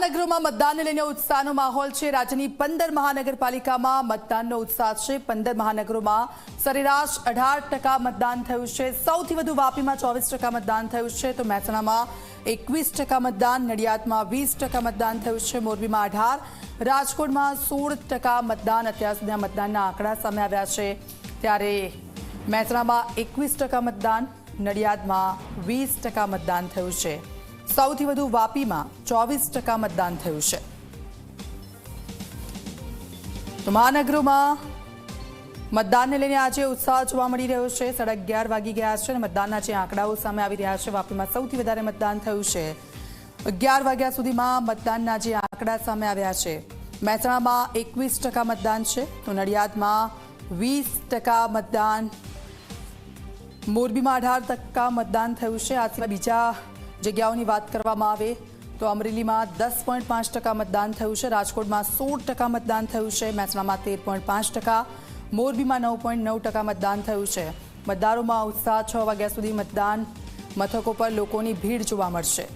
મહાનગરોમાં મતદાનને લઈને ઉત્સાહનો માહોલ છે। રાજ્યની 15 મહાનગરપાલિકામાં મતદાનનો ઉત્સાહ છે। 15 મહાનગરોમાં સરેરાશ 18% મતદાન થયું છે। સૌથી વધુ વાપીમાં 24% મતદાન થયું છે, તો મહેસાણામાં 21% મતદાન, નડિયાદમાં 20% મતદાન થયું છે, મોરબીમાં 18%, રાજકોટમાં 16% મતદાન। અત્યાર સુધીના મતદાનના આંકડા સામે આવ્યા છે, ત્યારે મહેસાણામાં 21% મતદાન, નડિયાદમાં 20% મતદાન થયું છે। સૌથી વધુ વાપીમાં 24% મતદાન થયું છે। તો મહાનગરોમાં મતદાનને લઈને આજે ઉત્સાહ જોવા મળી રહ્યો છે। 11:30 વાગી ગયા છે અને મતદાનના જે આંકડાઓ સામે આવી રહ્યા છે, વાપીમાં સૌથી વધારે મતદાન થયું છે। 11 વાગ્યા સુધીમાં મતદાનના જે આંકડા સામે આવ્યા છે, મહેસાણામાં 21% મતદાન છે, તો નડિયાદમાં 20% મતદાન, મોરબીમાં 18% મતદાન થયું છે। આ સિવાય બીજા જગ્યાઓની વાત કરવામાં આવે તો અમરેલીમાં 10.5% મતદાન થયું છે, રાજકોટમાં 16% મતદાન થયું છે, મહેસાણામાં 13.5%, મોરબીમાં 9.9% મતદાન થયું છે। મતદારોમાં ઉત્સાહ 6 વાગ્યા સુધી મતદાન મથકો પર લોકોની ભીડ જોવા મળશે।